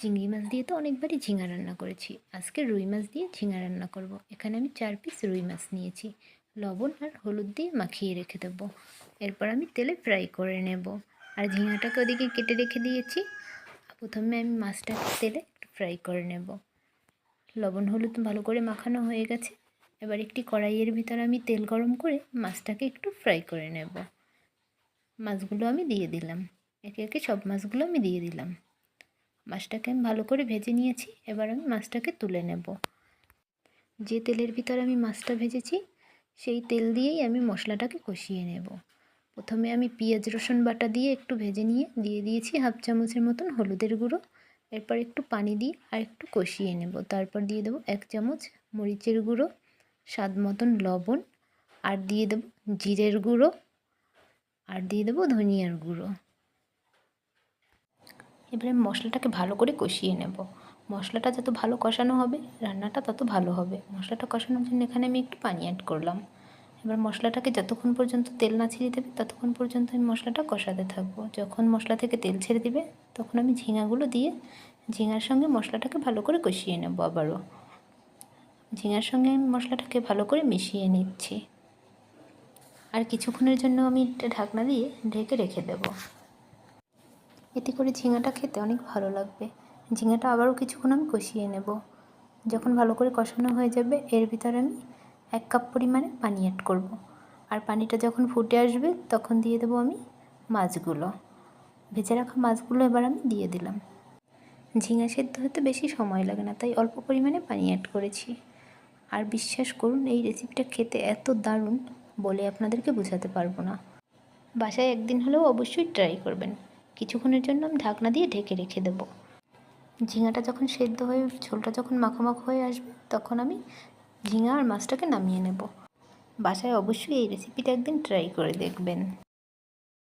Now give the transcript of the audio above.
চিংড়ি মাছ দিয়ে তো অনেকবারই ঝিঙা রান্না করেছি। আজকে রুই মাছ দিয়ে ঝিঙা রান্না করব। এখানে আমি 4 পিস রুই মাছ নিয়েছি। লবণ আর হলুদ দিয়ে মাখিয়ে রেখে দেবো। এরপর আমি তেলে ফ্রাই করে নেব। আর ঝিঙাটাকে ওদিকে কেটে রেখে দিয়েছি। প্রথমে আমি মাছটাকে তেলে একটু ফ্রাই করে নেব। লবণ হলুদ ভালো করে মাখানো হয়ে গেছে। এবার একটি কড়াইয়ের ভিতর আমি তেল গরম করে মাছটাকে একটু ফ্রাই করে নেব। মাছগুলো আমি দিয়ে দিলাম। একে একে সব মাছগুলো আমি দিয়ে দিলাম। মাছটাকে আমি ভালো করে ভেজে নিয়েছি। এবার আমি মাছটাকে তুলে নেব। যে তেলের ভিতর আমি মাছটা ভেজেছি সেই তেল দিয়েই আমি মশলাটাকে কষিয়ে নেব। প্রথমে আমি পেঁয়াজ রসুন বাটা দিয়ে একটু ভেজে নিয়ে দিয়ে দিয়েছি হাফ চামচের মতন হলুদের গুঁড়ো। এরপর একটু পানি দিয়ে আর একটু কষিয়ে নেব। তারপর দিয়ে দেবো 1 চামচ মরিচের গুঁড়ো, স্বাদ মতন লবণ, আর দিয়ে দেবো জিরের গুঁড়ো, আর দিয়ে দেবো ধনিয়ার গুঁড়ো। এবারে মশলাটাকে ভালো করে কষিয়ে নেব। মশলাটা যত ভালো কষানো হবে রান্নাটা তত ভালো হবে। মশলাটা কষানোর জন্য এখানে আমি একটু পানি অ্যাড করলাম। এবার মশলাটাকে যতক্ষণ পর্যন্ত তেল না ছেড়ে দেবে ততক্ষণ পর্যন্ত আমি মশলাটা কষাতে থাকবো। যখন মশলা থেকে তেল ছেড়ে দেবে তখন আমি ঝিঙাগুলো দিয়ে ঝিঙার সঙ্গে মশলাটাকে ভালো করে কষিয়ে নেব। আবারও ঝিঙার সঙ্গে আমি মশলাটাকে ভালো করে মিশিয়ে নিচ্ছি। আর কিছুক্ষণের জন্য আমি একটা ঢাকনা দিয়ে ঢেকে রেখে দেবো। এতে করে ঝিঙাটা খেতে অনেক ভালো লাগবে। ঝিঙাটা আবারও কিছুক্ষণ আমি কষিয়ে নেব। যখন ভালো করে কষানো হয়ে যাবে এর ভিতরে আমি 1 কাপ পরিমাণে পানি অ্যাড করব। আর পানিটা যখন ফুটে আসবে তখন দিয়ে দেবো আমি মাছগুলো। ভেজে রাখা মাছগুলো এবার আমি দিয়ে দিলাম। ঝিঙা সেদ্ধ হতে বেশি সময় লাগে না, তাই অল্প পরিমাণে পানি অ্যাড করেছি। আর বিশ্বাস করুন এই রেসিপিটা খেতে এত দারুণ বলে আপনাদেরকে বোঝাতে পারবো না। বাসায় একদিন হলেও অবশ্যই ট্রাই করবেন। কিছুক্ষণের জন্য আমি ঢাকনা দিয়ে ঢেকে রেখে দেবো। ঝিঙাটা যখন সেদ্ধ হয়ে ঝোলটা যখন মাখামাখা হয়ে আসবে তখন আমি ঝিঙা আর মাছটাকে নামিয়ে নেব। বাসায় অবশ্যই এই রেসিপিটা একদিন ট্রাই করে দেখবেন।